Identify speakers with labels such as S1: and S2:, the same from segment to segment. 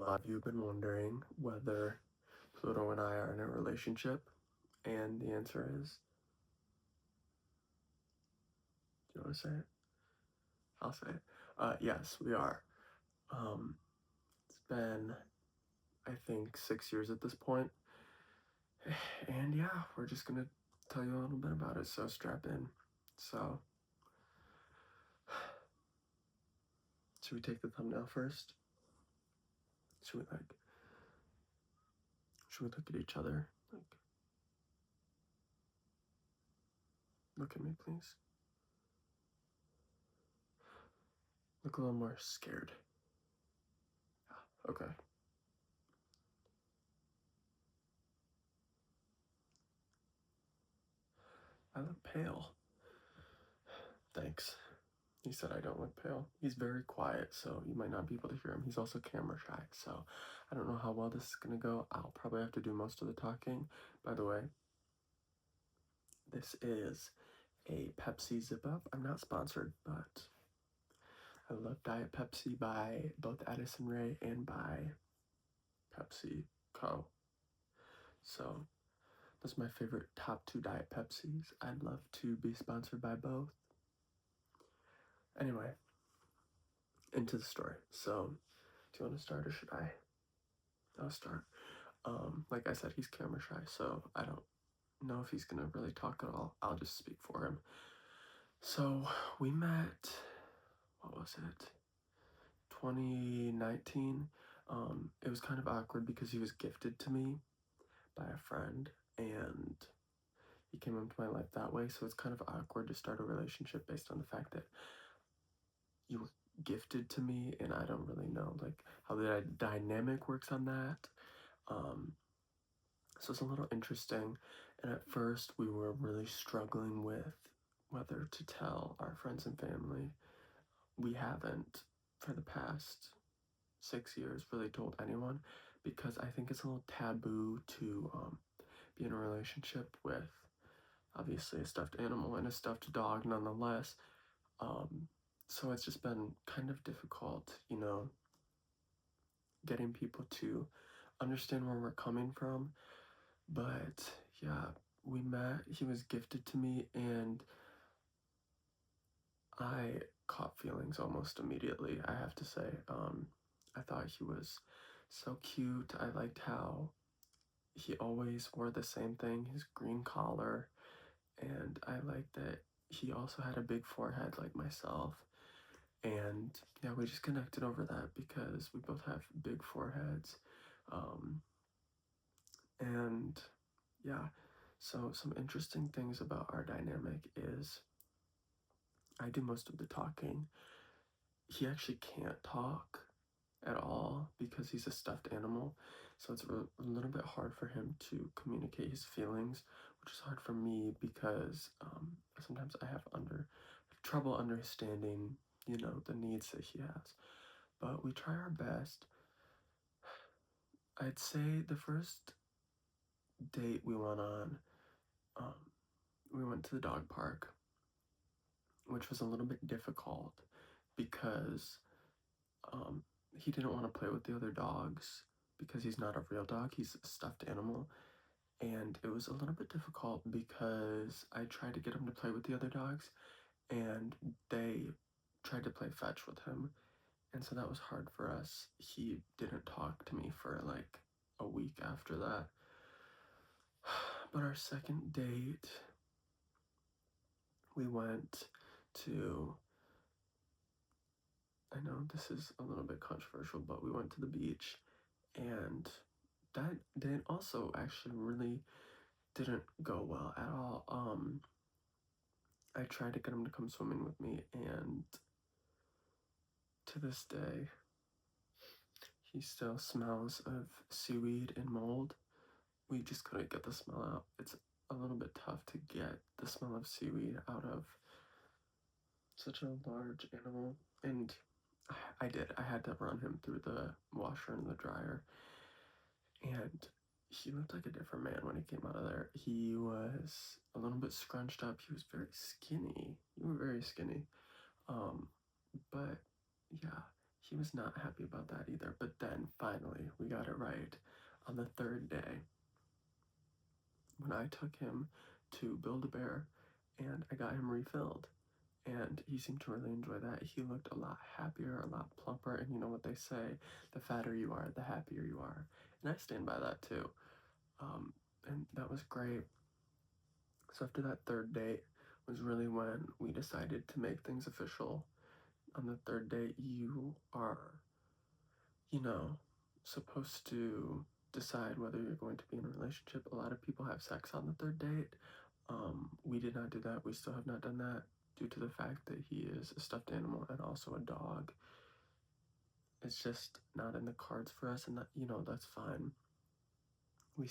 S1: lot of you have been wondering whether Pluto and I are in a relationship, and the answer is, do you want to say it? I'll say it. Yes, we are. It's been, I think, 6 years at this point, and yeah, we're just gonna tell you a little bit about it, so strap in. So, should we take the thumbnail first? Should we look at each other? Look at me, please. Look a little more scared. Okay. I look pale. Thanks. He said I don't look pale. He's very quiet, so you might not be able to hear him. He's also camera shy, so I don't know how well this is gonna go. I'll probably have to do most of the talking. By the way, this is a Pepsi Zip Up. I'm not sponsored, but I love Diet Pepsi by both Addison Rae and by Pepsi Co. So those are my favorite top 2 Diet Pepsis. I'd love to be sponsored by both. Anyway, into the story. So, do you want to start or should I? I'll start. Like I said, he's camera shy, so I don't know if he's gonna really talk at all. I'll just speak for him. So we met, what was it? 2019. It was kind of awkward because he was gifted to me by a friend and he came into my life that way, so it's kind of awkward to start a relationship based on the fact that you were gifted to me and I don't really know like how the dynamic works on that. So it's a little interesting, and at first we were really struggling with whether to tell our friends and family. We haven't, for the past 6 years, really told anyone because I think it's a little taboo to be in a relationship with obviously a stuffed animal and a stuffed dog nonetheless. So it's just been kind of difficult, getting people to understand where we're coming from. But yeah, we met, he was gifted to me, and I caught feelings almost immediately, I have to say. I thought he was so cute. I liked how he always wore the same thing, his green collar, and I liked that he also had a big forehead like myself. And yeah, we just connected over that because we both have big foreheads. And yeah, so some interesting things about our dynamic is I do most of the talking. He actually can't talk at all because he's a stuffed animal, so it's a little bit hard for him to communicate his feelings, which is hard for me because sometimes I have trouble understanding, the needs that he has. But we try our best. I'd say the first date we went on, we went to the dog park, which was a little bit difficult because he didn't want to play with the other dogs because he's not a real dog, he's a stuffed animal. And it was a little bit difficult because I tried to get him to play with the other dogs and they tried to play fetch with him. And so that was hard for us. He didn't talk to me for like a week after that. But our second date, we went to, I know this is a little bit controversial, but we went to the beach, and that date also actually really didn't go well at all. I tried to get him to come swimming with me, and to this day, he still smells of seaweed and mold. We just couldn't get the smell out. It's a little bit tough to get the smell of seaweed out of such a large animal, and I had to run him through the washer and the dryer, and he looked like a different man when he came out of there. He was a little bit scrunched up. He was very skinny. You were very skinny. But yeah, he was not happy about that either. But then finally, we got it right on the third day when I took him to Build-A-Bear and I got him refilled. And he seemed to really enjoy that. He looked a lot happier, a lot plumper, and you know what they say, the fatter you are, the happier you are. And I stand by that too. And that was great. So after that third date was really when we decided to make things official. On the third date, you are, you know, supposed to decide whether you're going to be in a relationship. A lot of people have sex on the third date. We did not do that. We still have not done that due to the fact that he is a stuffed animal and also a dog. It's just not in the cards for us, and that, you know, that's fine. I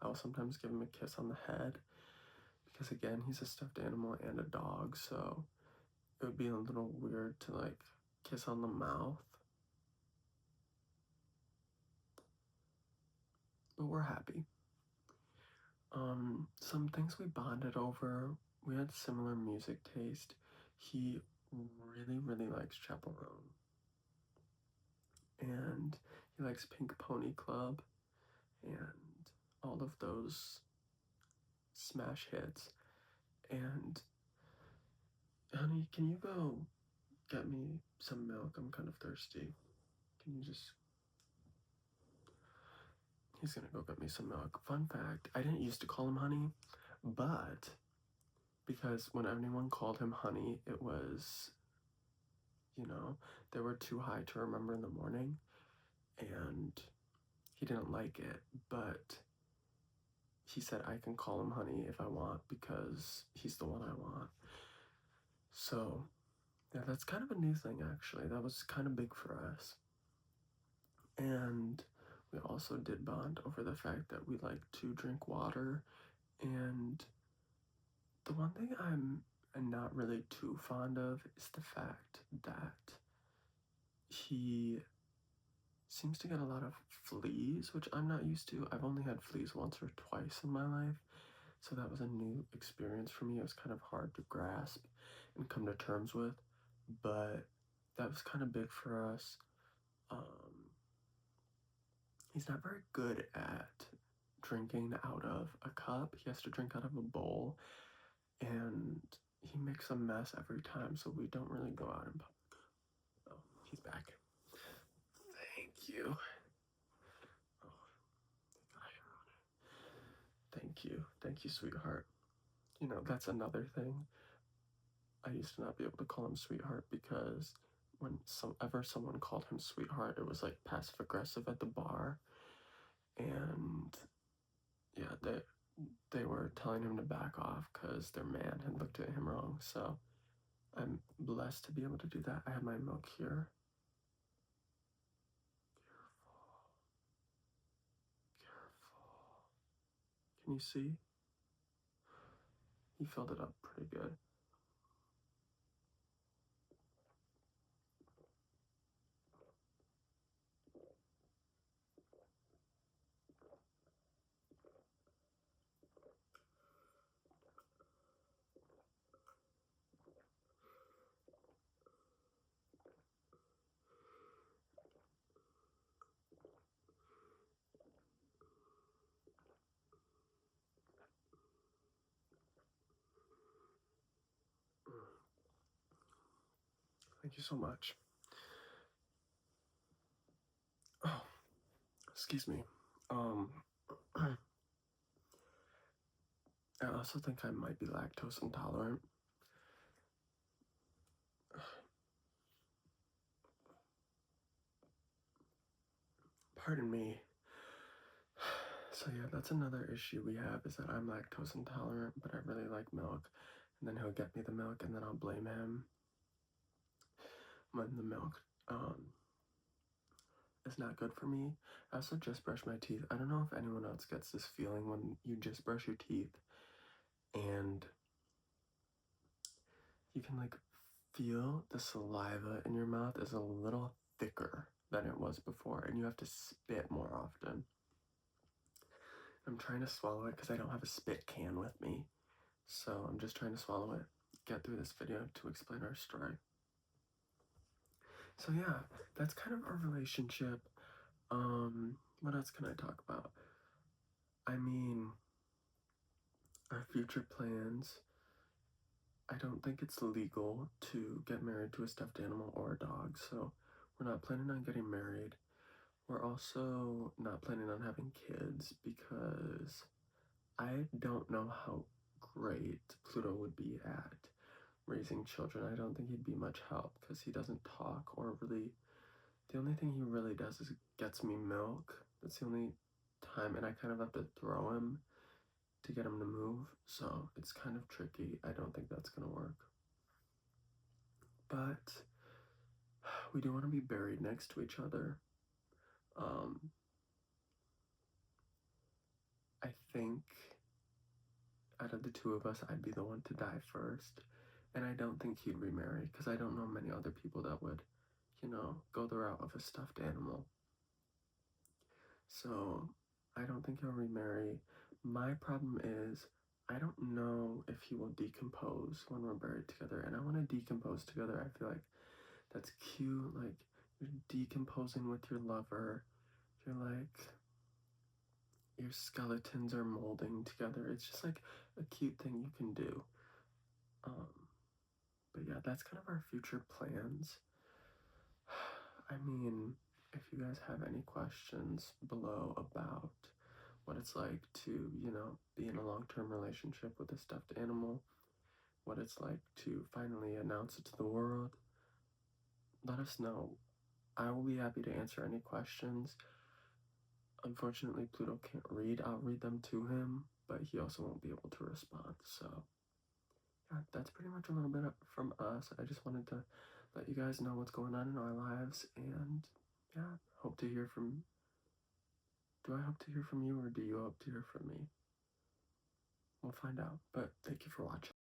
S1: will sometimes give him a kiss on the head because, again, he's a stuffed animal and a dog, so it would be a little weird to like kiss on the mouth. But we're happy. Some things we bonded over. We had similar music taste. He really, really likes Chaperone. And he likes Pink Pony Club and all of those smash hits. And honey, can you go get me some milk? I'm kind of thirsty. Can you just... He's gonna go get me some milk. Fun fact, I didn't used to call him honey, but because when anyone called him honey, it was, you know, they were too high to remember in the morning, and he didn't like it, but he said I can call him honey if I want because he's the one I want. So, yeah, that's kind of a new thing actually. That was kind of big for us. And we also did bond over the fact that we like to drink water. And the one thing I'm not really too fond of is the fact that he seems to get a lot of fleas, which I'm not used to. I've only had fleas once or twice in my life, so that was a new experience for me. It was kind of hard to grasp and come to terms with, but that was kind of big for us. He's not very good at drinking out of a cup. He has to drink out of a bowl, and he makes a mess every time, so we don't really go out in public. Oh, he's back. Thank you. Oh, thank you, sweetheart. You know, that's another thing. I used to not be able to call him sweetheart because when someone called him sweetheart, it was like passive aggressive at the bar, and yeah, they were telling him to back off because their man had looked at him wrong. So I'm blessed to be able to do that. I have my milk here. Careful. Can you see? He filled it up pretty good. Thank you so much. Oh, excuse me. I also think I might be lactose intolerant. Pardon me. So yeah, that's another issue we have is that I'm lactose intolerant, but I really like milk. And then he'll get me the milk, and then I'll blame him when the milk is not good for me. I also just brush my teeth. I don't know if anyone else gets this feeling when you just brush your teeth and you can like feel the saliva in your mouth is a little thicker than it was before, and you have to spit more often. I'm trying to swallow it because I don't have a spit can with me. So I'm just trying to swallow it, get through this video to explain our story. So yeah, that's kind of our relationship. What else can I talk about? I mean, our future plans. I don't think it's legal to get married to a stuffed animal or a dog, so we're not planning on getting married. We're also not planning on having kids because I don't know how great Pluto would be at raising children. I don't think he'd be much help because he doesn't talk or really. The only thing he really does is gets me milk. That's the only time, and I kind of have to throw him to get him to move, so it's kind of tricky. I don't think that's gonna work. But we do want to be buried next to each other. Um, I think out of the two of us, I'd be the one to die first. And I don't think he'd remarry because I don't know many other people that would, go the route of a stuffed animal. So I don't think he'll remarry. My problem is I don't know if he will decompose when we're buried together. And I want to decompose together. I feel like that's cute. Like you're decomposing with your lover. You're like, your skeletons are molding together. It's just like a cute thing you can do. Um, but yeah, that's kind of our future plans. I mean, if you guys have any questions below about what it's like to, be in a long term relationship with a stuffed animal, what it's like to finally announce it to the world, let us know. I will be happy to answer any questions. Unfortunately, Pluto can't read. I'll read them to him, but he also won't be able to respond. So, yeah, that's pretty much a little bit from us. I just wanted to let you guys know what's going on in our lives, and yeah, hope to hear from. Do I hope to hear from you, or do you hope to hear from me? We'll find out. But thank you for watching.